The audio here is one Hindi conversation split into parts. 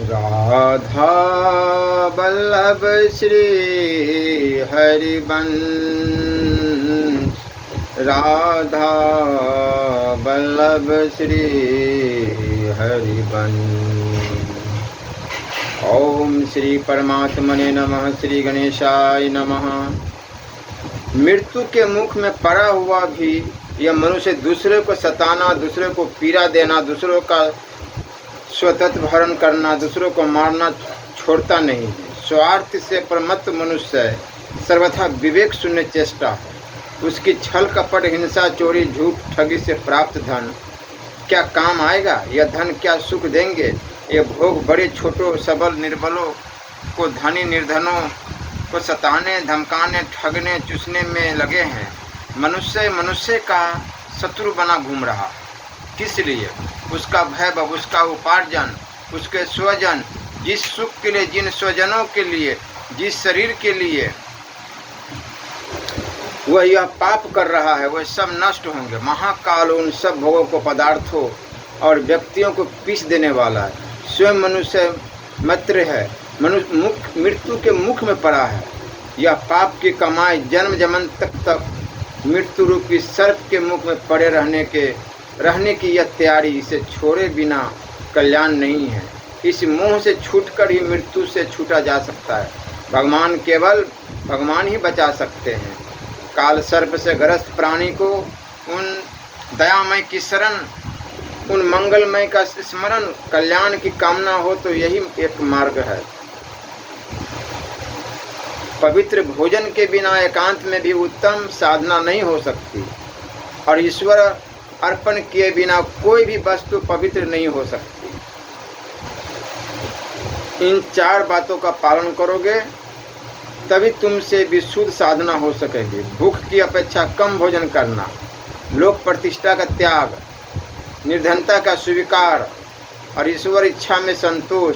राधा वल्लभ श्री हरिवंश, राधा वल्लभ श्री हरिवंश। ओम श्री परमात्मने नमः। श्री गणेशाय नमः। मृत्यु के मुख में पड़ा हुआ भी यह मनुष्य दूसरे को सताना, दूसरे को पीड़ा देना, दूसरों का स्वतंत्र भरण करना, दूसरों को मारना छोड़ता नहीं है। स्वार्थ से प्रमत्त मनुष्य है, सर्वथा विवेक शून्य चेष्टा है। उसकी छल कपट, हिंसा, चोरी, झूठ, ठगी से प्राप्त धन क्या काम आएगा? यह धन क्या सुख देंगे? ये भोग बड़े छोटों, सबल निर्बलों को, धनी निर्धनों को सताने, धमकाने, ठगने, चूसने में लगे हैं। मनुष्य का शत्रु बना घूम रहा है। किस लिए? उसका वैभव, उसका उपार्जन, उसके स्वजन, जिस सुख के लिए, जिन स्वजनों के लिए, जिस शरीर के लिए वह यह पाप कर रहा है, वह सब नष्ट होंगे। महाकाल उन सब भोगों को, पदार्थों और व्यक्तियों को पीस देने वाला है। स्वयं मनुष्य मित्र है, मृत्यु के मुख में पड़ा है। यह पाप की कमाई जन्म जन्म तक मृत्यु रूपी सर्प के मुख में पड़े रहने की यह तैयारी, इसे छोड़े बिना कल्याण नहीं है। इस मोह से छूटकर ही मृत्यु से छूटा जा सकता है। केवल भगवान ही बचा सकते हैं। काल सर्प से ग्रस्त प्राणी को उन दयामय की शरण, उन मंगलमय का स्मरण, कल्याण की कामना हो तो यही एक मार्ग है। पवित्र भोजन के बिना एकांत में भी उत्तम साधना नहीं हो सकती, और ईश्वर अर्पण किए बिना कोई भी वस्तु पवित्र नहीं हो सकती। इन 4 बातों का पालन करोगे तभी तुमसे विशुद्ध साधना हो सकेगी। भूख की अपेक्षा कम भोजन करना, लोक प्रतिष्ठा का त्याग, निर्धनता का स्वीकार और ईश्वर इच्छा में संतोष।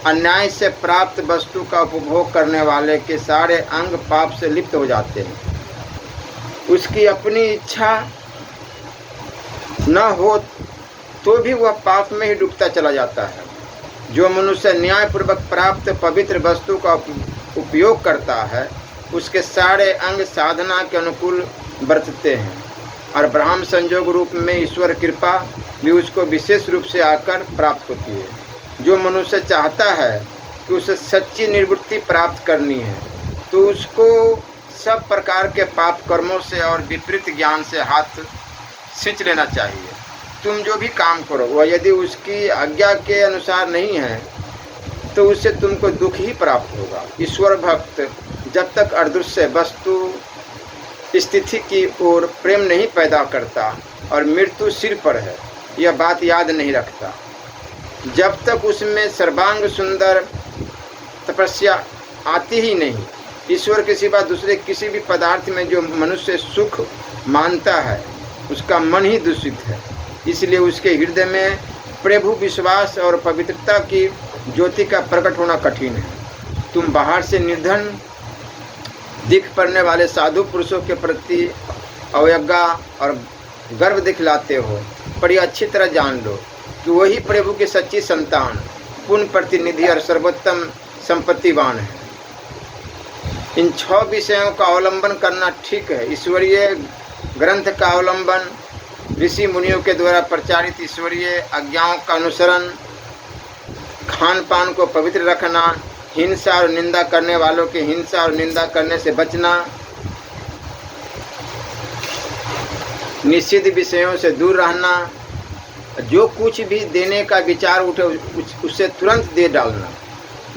अन्याय से प्राप्त वस्तु का उपभोग करने वाले के सारे अंग पाप से लिप्त हो जाते हैं। उसकी अपनी इच्छा न हो तो भी वह पाप में ही डूबता चला जाता है। जो मनुष्य न्यायपूर्वक प्राप्त पवित्र वस्तु का उपयोग करता है, उसके सारे अंग साधना के अनुकूल बरतते हैं, और ब्रह्म संयोग रूप में ईश्वर कृपा भी उसको विशेष रूप से आकर प्राप्त होती है। जो मनुष्य चाहता है कि उसे सच्ची निवृत्ति प्राप्त करनी है, तो उसको सब प्रकार के पाप कर्मों से और विपरीत ज्ञान से हाथ खींच लेना चाहिए। तुम जो भी काम करो वह यदि उसकी आज्ञा के अनुसार नहीं है तो उससे तुमको दुख ही प्राप्त होगा। ईश्वर भक्त जब तक अदृश्य वस्तु स्थिति की ओर प्रेम नहीं पैदा करता और मृत्यु सिर पर है, यह बात याद नहीं रखता, जब तक उसमें सर्वांग सुंदर तपस्या आती ही नहीं। ईश्वर के सिवा दूसरे किसी भी पदार्थ में जो मनुष्य सुख मानता है, उसका मन ही दूषित है। इसलिए उसके हृदय में प्रभु विश्वास और पवित्रता की ज्योति का प्रकट होना कठिन है। तुम बाहर से निर्धन दिख पड़ने वाले साधु पुरुषों के प्रति अवज्ञा और गर्व दिखलाते हो, पर यह अच्छी तरह जान लो कि वही प्रभु की सच्ची संतान, पूर्ण प्रतिनिधि और सर्वोत्तम संपत्तिवान है। इन 6 विषयों का अवलंबन करना ठीक है। ईश्वरीय ग्रंथ का अवलंबन, ऋषि मुनियों के द्वारा प्रचारित ईश्वरीय आज्ञाओं का अनुसरण, खान पान को पवित्र रखना, हिंसा और निंदा करने वालों की हिंसा और निंदा करने से बचना, निषिद्ध विषयों से दूर रहना, जो कुछ भी देने का विचार उठे उसे तुरंत दे डालना।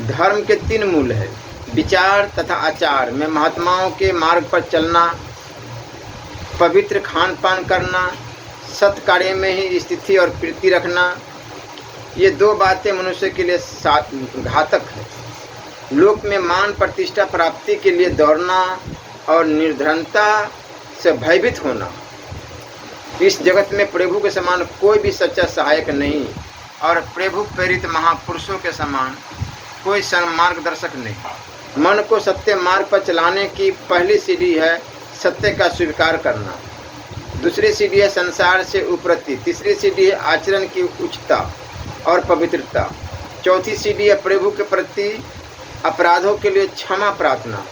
धर्म के 3 मूल है, विचार तथा आचार में महात्माओं के मार्ग पर चलना, पवित्र खान पान करना, सत कार्य में ही स्थिति और प्रीति रखना। ये 2 बातें मनुष्य के लिए घातक है। लोक में मान प्रतिष्ठा प्राप्ति के लिए दौड़ना और निर्धनता से भयभीत होना। इस जगत में प्रभु के समान कोई भी सच्चा सहायक नहीं, और प्रभु प्रेरित महापुरुषों के समान कोई मार्गदर्शक नहीं। मन को सत्य मार्ग पर चलाने की पहली सीढ़ी है सत्य का स्वीकार करना, दूसरी सीढ़ी है संसार से उपरति, तीसरी सीढ़ी है आचरण की उच्चता और पवित्रता। चौथी सीढ़ी है प्रभु के प्रति अपराधों के लिए क्षमा प्रार्थना।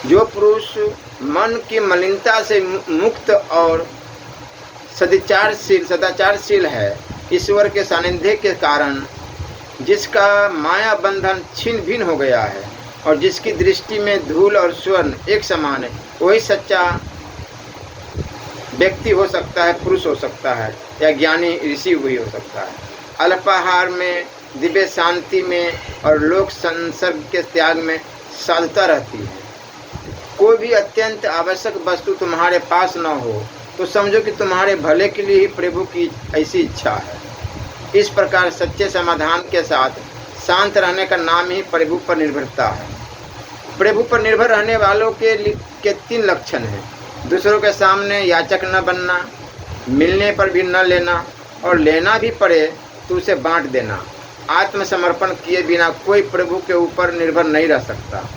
जो पुरुष मन की मलिनता से मुक्त और सदाचारशील है, ईश्वर के सानिध्य के कारण जिसका माया बंधन छिन्न भिन्न हो गया है और जिसकी दृष्टि में धूल और स्वर्ण एक समान है, वही सच्चा व्यक्ति हो सकता है, पुरुष हो सकता है या ज्ञानी ऋषि भी हो सकता है। अल्पाहार में, दिव्य शांति में और लोक संसर्ग के त्याग में साधुता रहती है। कोई भी अत्यंत आवश्यक वस्तु तुम्हारे पास न हो तो समझो कि तुम्हारे भले के लिए ही प्रभु की ऐसी इच्छा है। इस प्रकार सच्चे समाधान के साथ शांत रहने का नाम ही प्रभु पर निर्भरता है। प्रभु पर निर्भर रहने वालों के 3 लक्षण हैं: दूसरों के सामने याचक न बनना, मिलने पर भी न लेना और लेना भी पड़े तो उसे बांट देना। आत्मसमर्पण किए बिना कोई प्रभु के ऊपर निर्भर नहीं रह सकता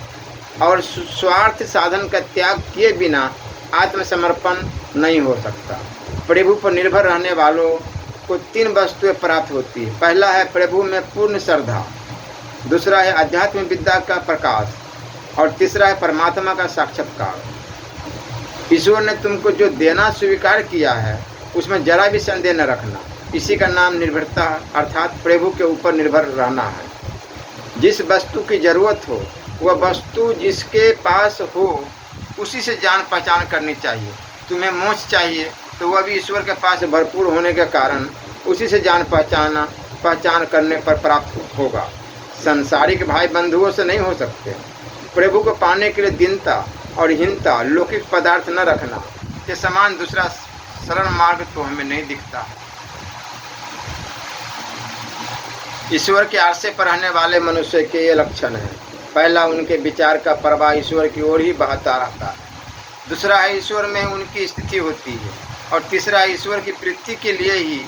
और स्वार्थ साधन का त्याग किए बिना आत्मसमर्पण नहीं हो सकता। प्रभु पर निर्भर रहने वालों को 3 वस्तुएं प्राप्त होती है। पहला है प्रभु में पूर्ण श्रद्धा, दूसरा है अध्यात्म विद्या का प्रकाश और तीसरा है परमात्मा का साक्षात्कार। ईश्वर ने तुमको जो देना स्वीकार किया है उसमें जरा भी संदेह न रखना। इसी का नाम निर्भरता अर्थात प्रभु के ऊपर निर्भर रहना है। जिस वस्तु की जरूरत हो वह वस्तु जिसके पास हो उसी से जान पहचान करनी चाहिए। तुम्हें मोक्ष चाहिए तो वह भी ईश्वर के पास भरपूर होने के कारण उसी से जान पहचान करने पर प्राप्त होगा। संसारिक भाई बंधुओं से नहीं हो सकते। प्रभु को पाने के लिए दीनता और हीनता, लौकिक पदार्थ न रखना के समान दूसरा सरल मार्ग तो हमें नहीं दिखता। ईश्वर के आश्रय पर रहने वाले मनुष्य के ये लक्षण हैं। पहला, उनके विचार का प्रवाह ईश्वर की ओर ही बहता रहता है। दूसरा है ईश्वर में उनकी स्थिति होती है और तीसरा है ईश्वर की प्रीति के लिए ही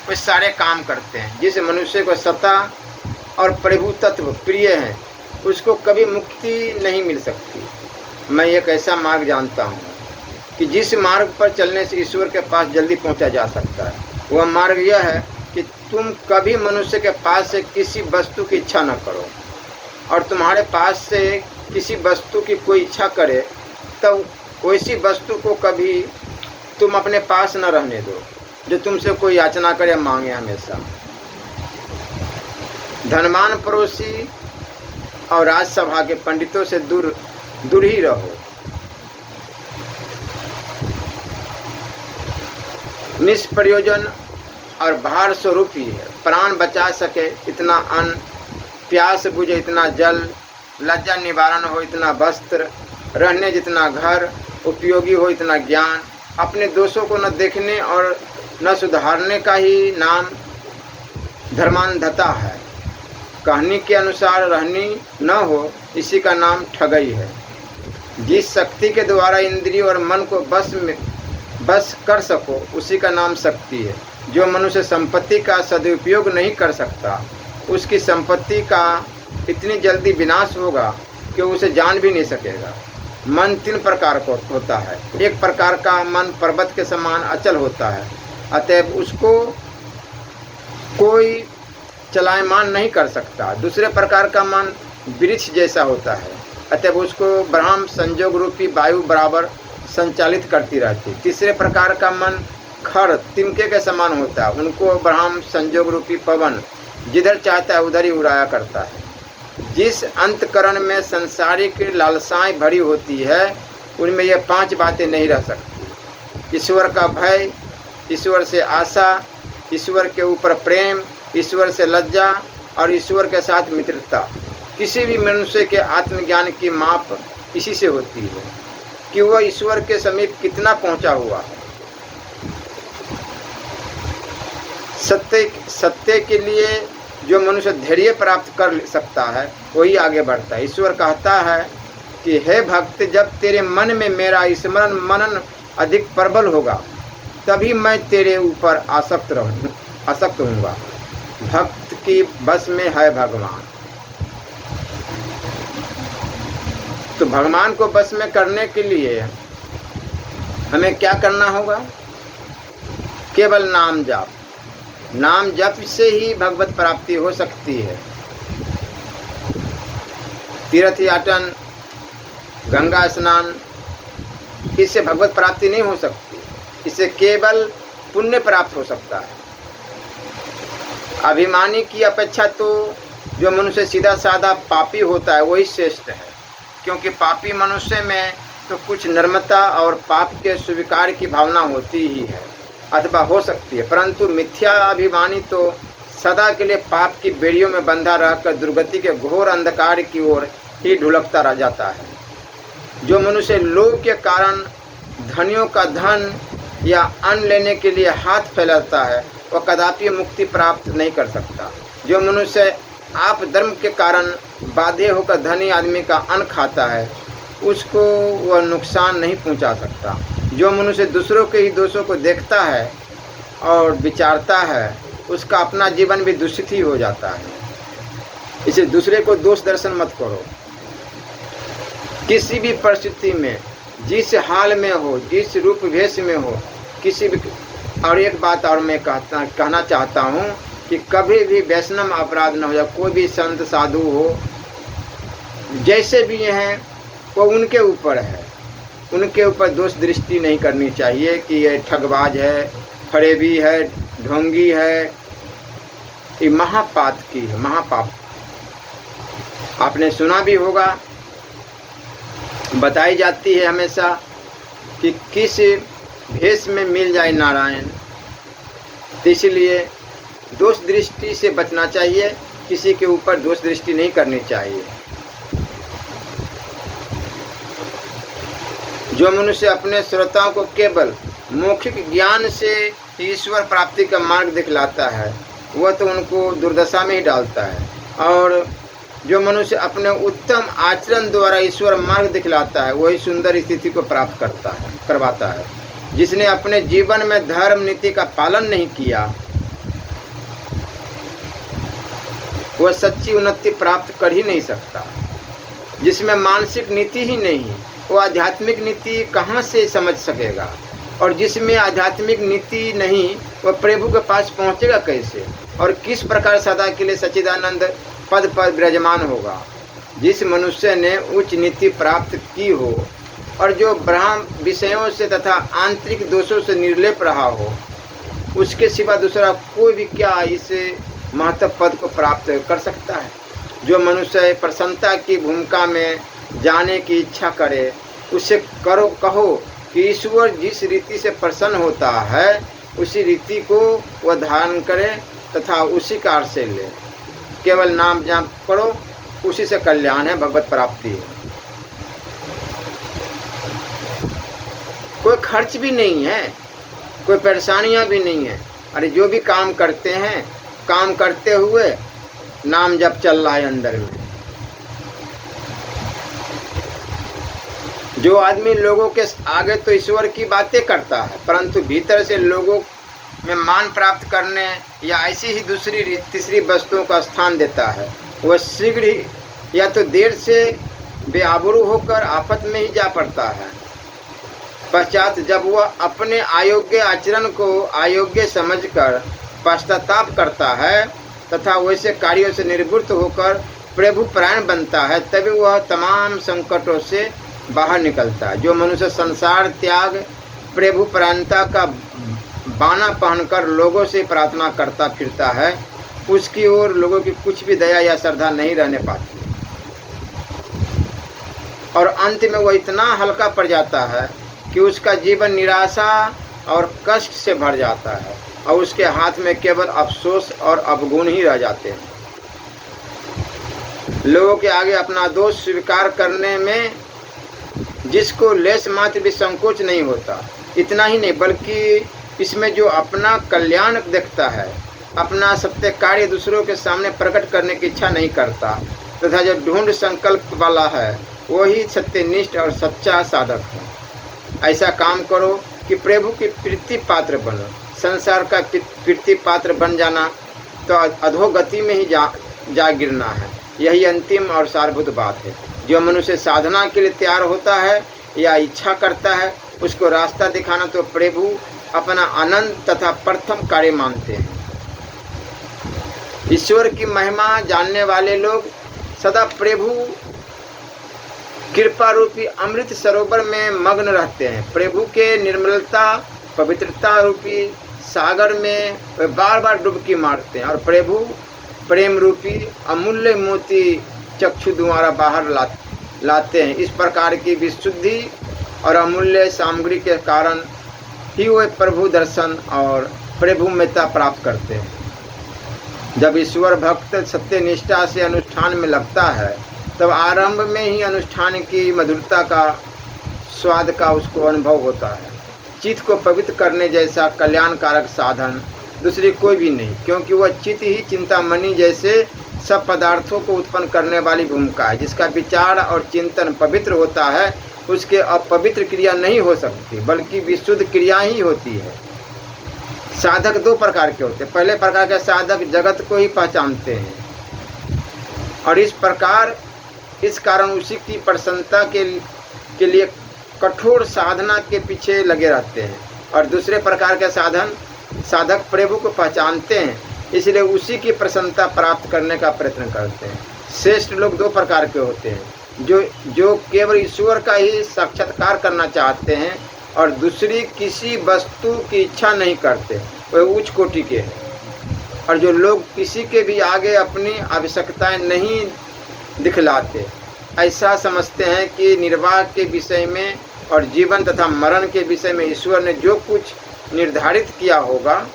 वे सारे काम करते हैं। जिस मनुष्य को सत्ता और प्रभु तत्व प्रिय है उसको कभी मुक्ति नहीं मिल सकती। मैं एक ऐसा मार्ग जानता हूँ कि जिस मार्ग पर चलने से ईश्वर के पास जल्दी पहुँचा जा सकता है। वह मार्ग यह है कि तुम कभी मनुष्य के पास से किसी वस्तु की इच्छा न करो और तुम्हारे पास से किसी वस्तु की कोई इच्छा करे तब वैसी वस्तु को कभी तुम अपने पास न रहने दो जो तुमसे कोई याचना करे मांगे। हमेशा धनवान पड़ोसी और राजसभा के पंडितों से दूर ही रहो। निष्प्रयोजन और भार स्वरूप ही है। प्राण बचा सके इतना अन्न, प्यास बुझे इतना जल, लज्जा निवारण हो इतना वस्त्र, रहने जितना घर, उपयोगी हो इतना ज्ञान, अपने दोषों को न देखने और न सुधारने का ही नाम धर्मांधता है। कहनी के अनुसार रहनी न हो इसी का नाम ठगई है। जिस शक्ति के द्वारा इंद्रिय और मन को बस कर सको उसी का नाम शक्ति है। जो मनुष्य संपत्ति का सदुपयोग नहीं कर सकता उसकी संपत्ति का इतनी जल्दी विनाश होगा कि उसे जान भी नहीं सकेगा। मन 3 प्रकार का होता है। एक प्रकार का मन पर्वत के समान अचल होता है, अतएव उसको कोई चलायमान नहीं कर सकता। दूसरे प्रकार का मन वृक्ष जैसा होता है, अतएव उसको ब्रह्म संयोग रूपी वायु बराबर संचालित करती रहती। तीसरे प्रकार का मन खर तिनके के समान होता है, उनको ब्रह्म संयोग रूपी पवन जिधर चाहता है उधर ही उड़ाया करता है। जिस अंतकरण में संसारिक लालसाएं भरी होती है उनमें ये 5 बातें नहीं रह सकती। ईश्वर का भय, ईश्वर से आशा, ईश्वर के ऊपर प्रेम, ईश्वर से लज्जा और ईश्वर के साथ मित्रता। किसी भी मनुष्य के आत्मज्ञान की माप इसी से होती है कि वह ईश्वर के समीप कितना पहुंचा हुआ है। सत्य के लिए जो मनुष्य धैर्य प्राप्त कर सकता है वही आगे बढ़ता है। ईश्वर कहता है कि हे भक्त, जब तेरे मन में मेरा स्मरण मनन अधिक प्रबल होगा तभी मैं तेरे ऊपर आसक्त होऊंगा। भक्त की बस में है भगवान। तो भगवान को बस में करने के लिए हमें क्या करना होगा? केवल नाम जाप। नाम जप से ही भगवत प्राप्ति हो सकती है। तीर्थ याटन, गंगा स्नान, इससे भगवत प्राप्ति नहीं हो सकती। इससे केवल पुण्य प्राप्त हो सकता है। अभिमानी की अपेक्षा तो जो मनुष्य सीधा साधा पापी होता है वही श्रेष्ठ है, क्योंकि पापी मनुष्य में तो कुछ नम्रता और पाप के स्वीकार की भावना होती ही है अथवा हो सकती है, परंतु मिथ्या अभिमानी तो सदा के लिए पाप की बेड़ियों में बंधा रहकर दुर्गति के घोर अंधकार की ओर ही ढुलकता रह जाता है। जो मनुष्य लोभ के कारण धनियों का धन या अन्न लेने के लिए हाथ फैलाता है वह कदापि मुक्ति प्राप्त नहीं कर सकता। जो मनुष्य आप धर्म के कारण बाध्य होकर धनी आदमी का अन्न खाता है उसको वह नुकसान नहीं पहुंचा सकता। जो मनुष्य दूसरों के ही दोषों को देखता है और विचारता है उसका अपना जीवन भी दूषित ही हो जाता है। इसे दूसरे को दोष दर्शन मत करो। किसी भी परिस्थिति में, जिस हाल में हो, जिस रूप भेष में हो, किसी भी। और एक बात और मैं कहना चाहता हूँ कि कभी भी वैष्णव अपराध न हो जाए। कोई भी संत साधु हो, जैसे भी हैं, वो उनके ऊपर है। उनके ऊपर दोष दृष्टि नहीं करनी चाहिए कि ये ठगबाज है, फरेबी है, ढोंगी है। ये महापाप की है, महापाप। आपने सुना भी होगा, बताई जाती है हमेशा कि किस भेष में मिल जाए नारायण। इसलिए दोष दृष्टि से बचना चाहिए, किसी के ऊपर दोष दृष्टि नहीं करनी चाहिए। जो मनुष्य अपने श्रोताओं को केवल मौखिक ज्ञान से ईश्वर प्राप्ति का मार्ग दिखलाता है वह तो उनको दुर्दशा में ही डालता है, और जो मनुष्य अपने उत्तम आचरण द्वारा ईश्वर मार्ग दिखलाता है वही सुंदर स्थिति को प्राप्त करवाता है। जिसने अपने जीवन में धर्म नीति का पालन नहीं किया वह सच्ची उन्नति प्राप्त कर ही नहीं सकता। जिसमें मानसिक नीति ही नहीं वो आध्यात्मिक नीति कहाँ से समझ सकेगा, और जिसमें आध्यात्मिक नीति नहीं वह प्रभु के पास पहुँचेगा कैसे, और किस प्रकार सदा के लिए सच्चिदानंद पद पर विराजमान होगा। जिस मनुष्य ने उच्च नीति प्राप्त की हो और जो ब्रह्म विषयों से तथा आंतरिक दोषों से निर्लेप रहा हो, उसके सिवा दूसरा कोई भी क्या इस महत्व पद को प्राप्त कर सकता है। जो मनुष्य प्रसन्नता की भूमिका में जाने की इच्छा करे उससे कहो कि ईश्वर जिस रीति से प्रसन्न होता है उसी रीति को वह धारण करे तथा उसी कार से ले। केवल नाम जाप करो, उसी से कल्याण है, भगवत प्राप्ति है। कोई खर्च भी नहीं है, कोई परेशानियां भी नहीं है। अरे जो भी काम करते हैं, काम करते हुए नाम जप चल रहा है अंदर में। जो आदमी लोगों के आगे तो ईश्वर की बातें करता है, परंतु भीतर से लोगों में मान प्राप्त करने या ऐसी ही दूसरी तीसरी वस्तुओं का स्थान देता है, वह शीघ्र ही या तो देर से बेआबरू होकर आफत में ही जा पड़ता है। पश्चात जब वह अपने अयोग्य आचरण को अयोग्य समझकर पश्चाताप करता है तथा वैसे कार्यों से निवृत्त होकर प्रभु परायण बनता है, तभी वह तमाम संकटों से बाहर निकलता है। जो मनुष्य संसार त्याग प्रभु परायणता का बाना पहनकर लोगों से प्रार्थना करता फिरता है, उसकी ओर लोगों की कुछ भी दया या श्रद्धा नहीं रहने पाती, और अंत में वह इतना हल्का पड़ जाता है कि उसका जीवन निराशा और कष्ट से भर जाता है और उसके हाथ में केवल अफसोस और अवगुण ही रह जाते हैं। लोगों के आगे अपना दोष स्वीकार करने में जिसको लेश मात्र भी संकोच नहीं होता, इतना ही नहीं बल्कि इसमें जो अपना कल्याण देखता है, अपना सत्य कार्य दूसरों के सामने प्रकट करने की इच्छा नहीं करता तथा जो ढूंढ संकल्प वाला है वही सत्यनिष्ठ और सच्चा साधक है। ऐसा काम करो कि प्रभु की प्रीति पात्र बनो। संसार का प्रीति पात्र बन जाना तो अधोगति में ही जा गिरना है। यही अंतिम और सारभूत बात है। जो मनुष्य साधना के लिए तैयार होता है या इच्छा करता है उसको रास्ता दिखाना तो प्रभु अपना आनंद तथा प्रथम कार्य मानते हैं। ईश्वर की महिमा जानने वाले लोग सदा प्रभु कृपा रूपी अमृत सरोवर में मग्न रहते हैं। प्रभु के निर्मलता पवित्रता रूपी सागर में वे बार बार डुबकी मारते हैं और प्रभु प्रेम रूपी अमूल्य मोती चक्षु द्वारा बाहर लाते हैं। इस प्रकार की विशुद्धि और अमूल्य सामग्री के कारण ही वे प्रभु दर्शन और प्रभु मित्रता प्राप्त करते हैं। जब ईश्वर भक्त सत्य निष्ठा से अनुष्ठान में लगता है तब आरंभ में ही अनुष्ठान की मधुरता का स्वाद का उसको अनुभव होता है। चित्त को पवित्र करने जैसा कल्याणकारक साधन दूसरी कोई भी नहीं, क्योंकि वह चित्त ही चिंतामणि जैसे सब पदार्थों को उत्पन्न करने वाली भूमिका है। जिसका विचार और चिंतन पवित्र होता है उसके अपवित्र क्रिया नहीं हो सकती, बल्कि विशुद्ध क्रिया ही होती है। साधक दो प्रकार के होते हैं। पहले प्रकार के साधक जगत को ही पहचानते हैं और इस कारण उसी की प्रसन्नता के लिए कठोर साधना के पीछे लगे रहते हैं। और दूसरे प्रकार के साधक प्रभु को पहचानते हैं, इसलिए उसी की प्रसन्नता प्राप्त करने का प्रयत्न करते हैं। श्रेष्ठ लोग दो प्रकार के होते हैं, जो केवल ईश्वर का ही साक्षात्कार करना चाहते हैं और दूसरी किसी वस्तु की इच्छा नहीं करते, वे उच्च कोटि के हैं। और जो लोग किसी के भी आगे अपनी आवश्यकताएं नहीं दिखलाते, ऐसा समझते हैं कि निर्वाह के विषय में और जीवन तथा मरण के विषय में ईश्वर ने जो कुछ निर्धारित किया होगा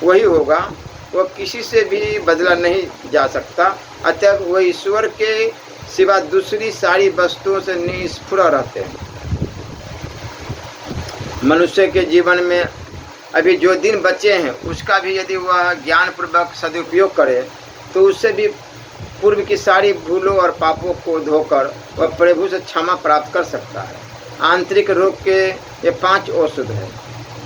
वही होगा, वह किसी से भी बदला नहीं जा सकता। अतः वह ईश्वर के सिवा दूसरी सारी वस्तुओं से निष्फुर रहते हैं। मनुष्य के जीवन में अभी जो दिन बचे हैं उसका भी यदि वह ज्ञानपूर्वक सदुपयोग करे तो उससे भी पूर्व की सारी भूलों और पापों को धोकर वह प्रभु से क्षमा प्राप्त कर सकता है। आंतरिक रोग के ये 5 औषध हैं।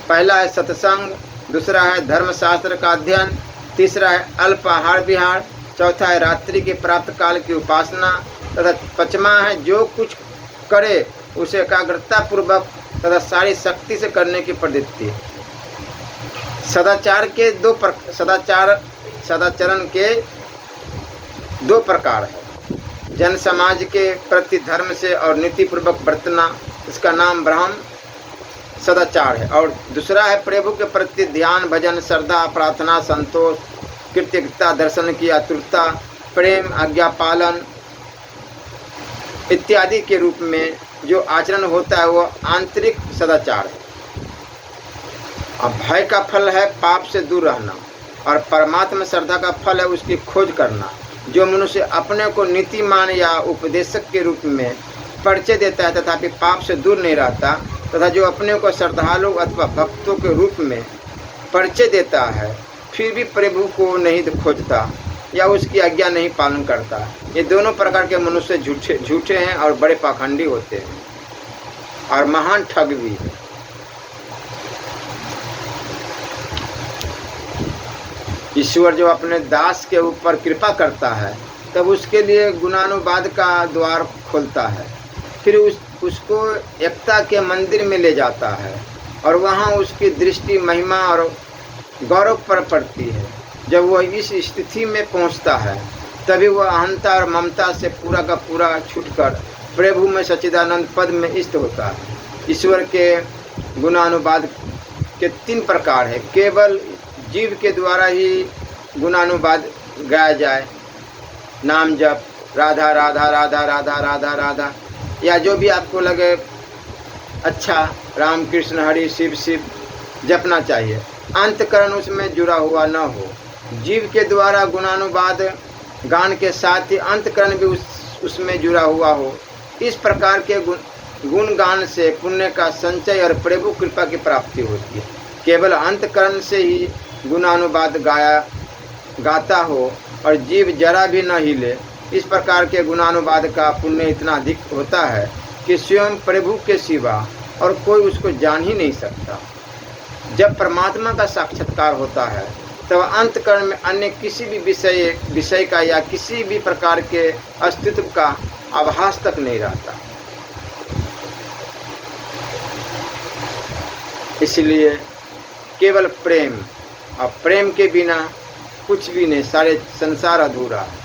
पहला है सत्संग, दूसरा है धर्मशास्त्र का अध्ययन, तीसरा है अल्प आहार विहार, चौथा है रात्रि के प्राप्त काल की उपासना तथा 5वां है जो कुछ करे उसे एकाग्रता पूर्वक तथा सारी शक्ति से करने की प्रवृत्ति। सदाचरण के 2 प्रकार है। जन समाज के प्रति धर्म से और नीति पूर्वक बरतना, इसका नाम ब्रह्म सदाचार है। और दूसरा है प्रभु के प्रति ध्यान, भजन, श्रद्धा, प्रार्थना, संतोष, कृतज्ञता, दर्शन की आतुरता, प्रेम, आज्ञा पालन इत्यादि के रूप में जो आचरण होता है वह आंतरिक सदाचार है। अब भय का फल है पाप से दूर रहना और परमात्मा श्रद्धा का फल है उसकी खोज करना। जो मनुष्य अपने को नीतिमान या उपदेशक के रूप में परिचय देता है तथापि पाप से दूर नहीं रहता, तथा जो अपने को श्रद्धालु अथवा भक्तों के रूप में परिचय देता है फिर भी प्रभु को नहीं खोजता या उसकी आज्ञा नहीं पालन करता, ये दोनों प्रकार के मनुष्य झूठे हैं और बड़े पाखंडी होते हैं और महान ठग भी है। ईश्वर जो अपने दास के ऊपर कृपा करता है तब उसके लिए गुणानुवाद का द्वार खोलता है, फिर उसको एकता के मंदिर में ले जाता है और वहाँ उसकी दृष्टि महिमा और गौरव पर पड़ती है। जब वह इस स्थिति में पहुँचता है तभी वह अहंता और ममता से पूरा का पूरा छूटकर प्रभु में सच्चिदानंद पद में स्थित होता है। ईश्वर के गुणानुवाद के 3 प्रकार है। केवल जीव के द्वारा ही गुणानुवाद गाया जाए, नाम जप, राधा राधा राधा राधा राधा राधा, या जो भी आपको लगे अच्छा राम कृष्ण हरि शिव शिव जपना चाहिए, अंतकरण उसमें जुड़ा हुआ न हो। जीव के द्वारा गुणानुवाद गान के साथ ही अंतकरण भी उसमें जुड़ा हुआ हो। इस प्रकार के गुण गान से पुण्य का संचय और प्रभु कृपा की प्राप्ति होती है। केवल अंतकरण से ही गुणानुवाद गाता हो और जीव जरा भी न हिले, इस प्रकार के गुणानुवाद का पुण्य इतना अधिक होता है कि स्वयं प्रभु के सिवा और कोई उसको जान ही नहीं सकता। जब परमात्मा का साक्षात्कार होता है तब अंतकरण में अन्य किसी भी विषय का या किसी भी प्रकार के अस्तित्व का आभास तक नहीं रहता। इसलिए केवल प्रेम, और प्रेम के बिना कुछ भी नहीं, सारे संसार अधूरा है।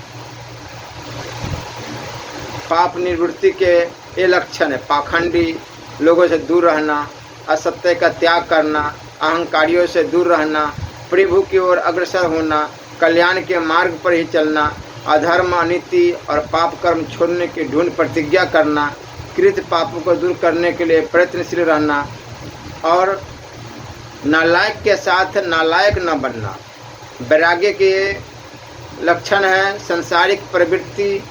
पाप निवृत्ति के ये लक्षण है। पाखंडी लोगों से दूर रहना, असत्य का त्याग करना, अहंकारियों से दूर रहना, प्रभु की ओर अग्रसर होना, कल्याण के मार्ग पर ही चलना, अधर्म, अनीति और पाप कर्म छोड़ने की ढूंढ प्रतिज्ञा करना, कृत पापों को दूर करने के लिए प्रयत्नशील रहना और नालायक के साथ नालायक न बनना। वैराग्य के लक्षण है संसारिक प्रवृत्ति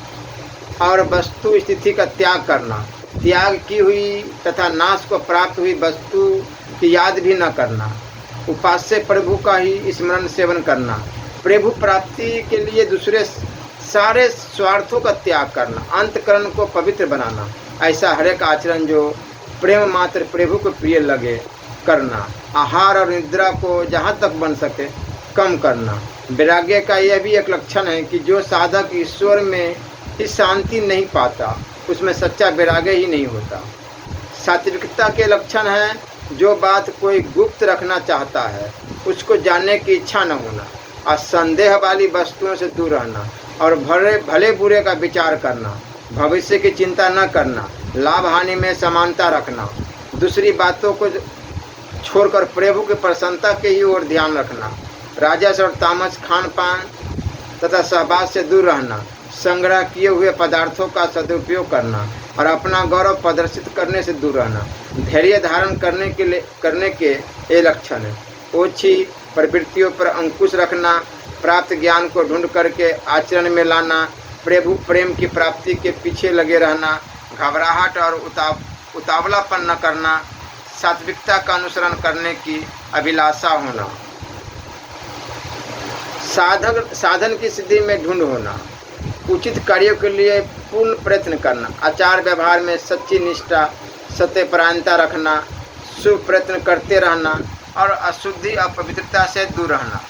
और वस्तु स्थिति का त्याग करना, त्याग की हुई तथा नाश को प्राप्त हुई वस्तु की याद भी न करना, उपास्य प्रभु का ही स्मरण सेवन करना, प्रभु प्राप्ति के लिए दूसरे सारे स्वार्थों का त्याग करना, अंतकरण को पवित्र बनाना, ऐसा हर एक आचरण जो प्रेम मात्र प्रभु को प्रिय लगे करना, आहार और निद्रा को जहाँ तक बन सके कम करना। वैराग्य का यह भी एक लक्षण है कि जो साधक ईश्वर में ही शांति नहीं पाता उसमें सच्चा वैराग्य ही नहीं होता। सात्विकता के लक्षण है जो बात कोई गुप्त रखना चाहता है उसको जानने की इच्छा न होना, असंदेह वाली वस्तुओं से दूर रहना और भले बुरे का विचार करना, भविष्य की चिंता न करना, लाभ हानि में समानता रखना, दूसरी बातों को छोड़कर प्रभु की प्रसन्नता के ही ओर ध्यान रखना, राजस और तामस खान पान तथा सहवास से दूर रहना, संग्रह किए हुए पदार्थों का सदुपयोग करना और अपना गौरव प्रदर्शित करने से दूर रहना, धैर्य धारण करने के ये लक्षण है। ओछी प्रवृत्तियों पर अंकुश रखना, प्राप्त ज्ञान को ढूंढ करके आचरण में लाना, प्रभु प्रेम की प्राप्ति के पीछे लगे रहना, घबराहट और उतावलापन न करना, सात्विकता का अनुसरण करने की अभिलाषा होना, साधन की सिद्धि में ढूंढ होना, उचित कार्यों के लिए पूर्ण प्रयत्न करना, आचार व्यवहार में सच्ची निष्ठा, सत्यपरायणता रखना, शुभ प्रयत्न करते रहना और अशुद्धि और अपवित्रता से दूर रहना।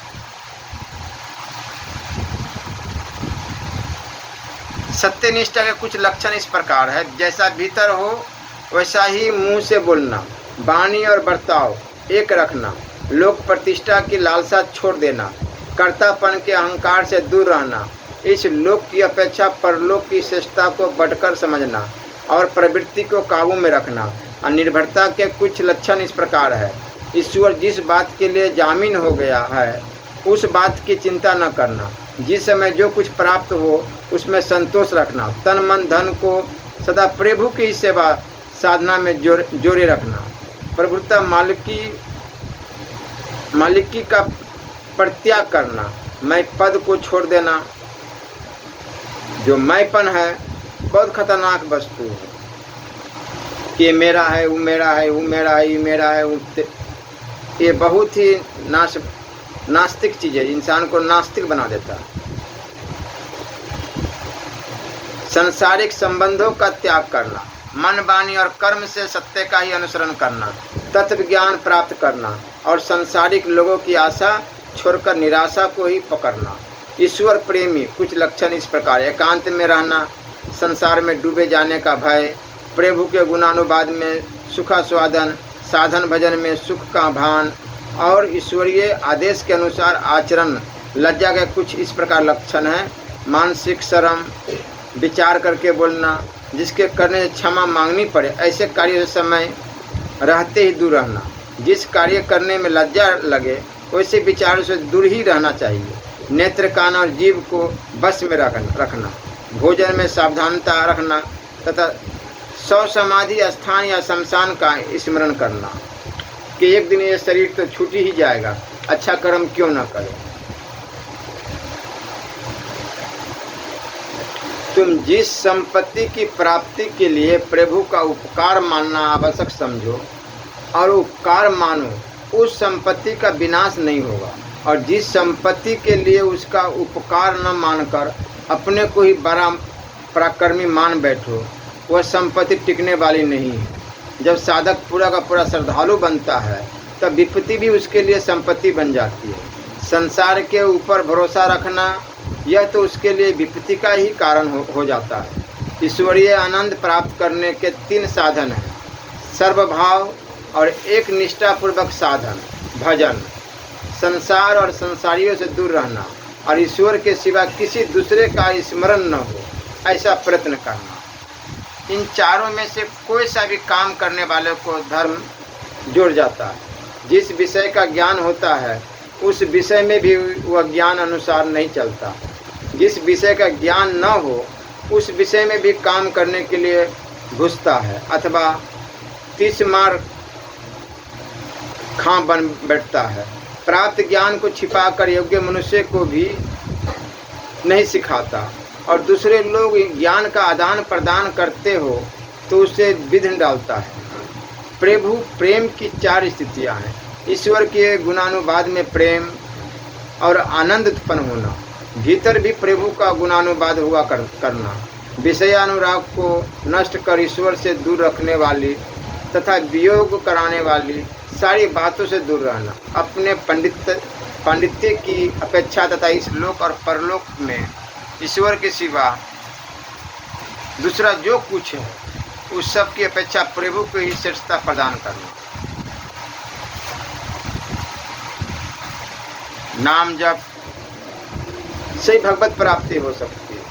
सत्यनिष्ठा के कुछ लक्षण इस प्रकार है, जैसा भीतर हो वैसा ही मुंह से बोलना, वाणी और बर्ताव एक रखना, लोक प्रतिष्ठा की लालसा छोड़ देना, कर्तापन के अहंकार से दूर रहना, इस लोक की अपेक्षा परलोक की श्रेष्ठता को बढ़कर समझना और प्रवृत्ति को काबू में रखना। और निर्भरता के कुछ लक्षण इस प्रकार है, ईश्वर जिस बात के लिए जामीन हो गया है उस बात की चिंता न करना, जिस समय जो कुछ प्राप्त हो उसमें संतोष रखना, तन मन धन को सदा प्रभु की सेवा साधना में जोड़े रखना, प्रभुता मालिकी का परित्याग करना, मैं पद को छोड़ देना। जो मैंपन है बहुत खतरनाक वस्तु है, ये मेरा है, वो मेरा है, वो मेरा है, ये मेरा है, ये बहुत ही नास्तिक चीज़ है, इंसान को नास्तिक बना देता है। सांसारिक संबंधों का त्याग करना, मन वाणी और कर्म से सत्य का ही अनुसरण करना, तत्व ज्ञान प्राप्त करना और सांसारिक लोगों की आशा छोड़कर निराशा को ही पकड़ना। ईश्वर प्रेमी कुछ लक्षण इस प्रकार, एकांत में रहना, संसार में डूबे जाने का भय, प्रभु के गुणानुवाद में सुखास्वादन, साधन भजन में सुख का भान और ईश्वरीय आदेश के अनुसार आचरण। लज्जा के कुछ इस प्रकार लक्षण हैं, मानसिक शर्म, विचार करके बोलना, जिसके करने से क्षमा मांगनी पड़े ऐसे कार्य से समय रहते ही दूर रहना, जिस कार्य करने में लज्जा लगे वैसे विचारों से दूर ही रहना चाहिए, नेत्र कान और जीव को बस में रखना, भोजन में सावधानता रखना तथा सौ समाधि स्थान या शमशान का स्मरण करना कि एक दिन ये शरीर तो छूट ही जाएगा, अच्छा कर्म क्यों न करें। तुम जिस संपत्ति की प्राप्ति के लिए प्रभु का उपकार मानना आवश्यक समझो और उपकार मानो, उस संपत्ति का विनाश नहीं होगा, और जिस संपत्ति के लिए उसका उपकार न मानकर अपने को ही बड़ा पराक्रमी मान बैठो, वह संपत्ति टिकने वाली नहीं है। जब साधक पूरा का पूरा श्रद्धालु बनता है तब विपत्ति भी उसके लिए संपत्ति बन जाती है। संसार के ऊपर भरोसा रखना यह तो उसके लिए विपत्ति का ही कारण हो जाता है। ईश्वरीय आनंद प्राप्त करने के 3 साधन हैं, सर्वभाव और एक निष्ठापूर्वक साधन, भजन, संसार और संसारियों से दूर रहना, और ईश्वर के सिवा किसी दूसरे का स्मरण न हो, ऐसा प्रयत्न करना। इन चारों में से कोई सा भी काम करने वाले को धर्म जुड़ जाता है। जिस विषय का ज्ञान होता है उस विषय में भी वह ज्ञान अनुसार नहीं चलता। जिस विषय का ज्ञान न हो उस विषय में भी काम करने के लिए घुसता है अथवा 30 मार खां बन बैठता है। प्राप्त ज्ञान को छिपाकर योग्य मनुष्य को भी नहीं सिखाता और दूसरे लोग ज्ञान का आदान प्रदान करते हो तो उसे विघ्न डालता है। प्रभु प्रेम की 4 स्थितियां हैं। ईश्वर के गुणानुवाद में प्रेम और आनंद उत्पन्न होना, भीतर भी प्रभु का गुणानुवाद हुआ करना, विषयानुराग को नष्ट कर ईश्वर से दूर रखने वाली तथा वियोग कराने वाली सारी बातों से दूर रहना, अपने पांडित्य की अपेक्षा तथा इस लोक और परलोक में ईश्वर के सिवा दूसरा जो कुछ है उस सब की अपेक्षा प्रभु को ही श्रेष्ठता प्रदान करना। नाम जप से भगवत प्राप्ति हो सकती है।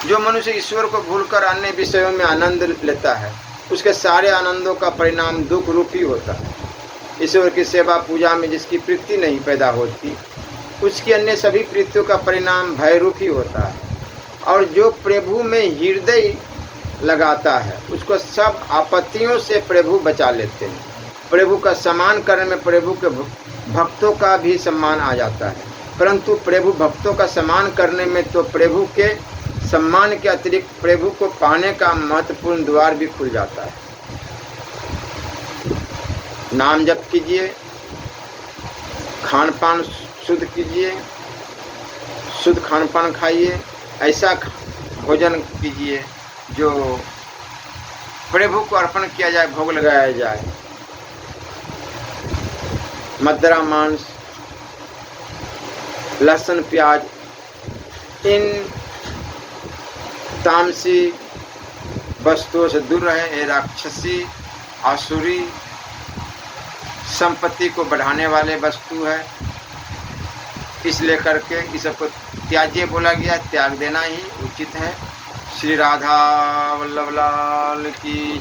जो मनुष्य ईश्वर को भूलकर अन्य विषयों में आनंद लेता है उसके सारे आनंदों का परिणाम दुख रूप ही होता है। ईश्वर की सेवा पूजा में जिसकी प्रीति नहीं पैदा होती उसकी अन्य सभी प्रीतियों का परिणाम भय रूप ही होता है। और जो प्रभु में हृदय लगाता है उसको सब आपत्तियों से प्रभु बचा लेते हैं। प्रभु का सम्मान करने में प्रभु के भक्तों का भी सम्मान आ जाता है, परंतु प्रभु भक्तों का सम्मान करने में तो प्रभु के सम्मान के अतिरिक्त प्रभु को पाने का महत्वपूर्ण द्वार भी खुल जाता है। नाम जप कीजिए, खान पान शुद्ध कीजिए, शुद्ध खान पान खाइए, ऐसा भोजन कीजिए जो प्रभु को अर्पण किया जाए, भोग लगाया जाए। मदिरा, मांस, लहसुन, प्याज, इन तामसी वस्तुओं से दूर रहे। ये राक्षसी आसुरी संपत्ति को बढ़ाने वाले वस्तु है, इसलिए करके इस सबको त्याज्य बोला गया। त्याग देना ही उचित है। श्री राधा वल्लभ लाल की जय।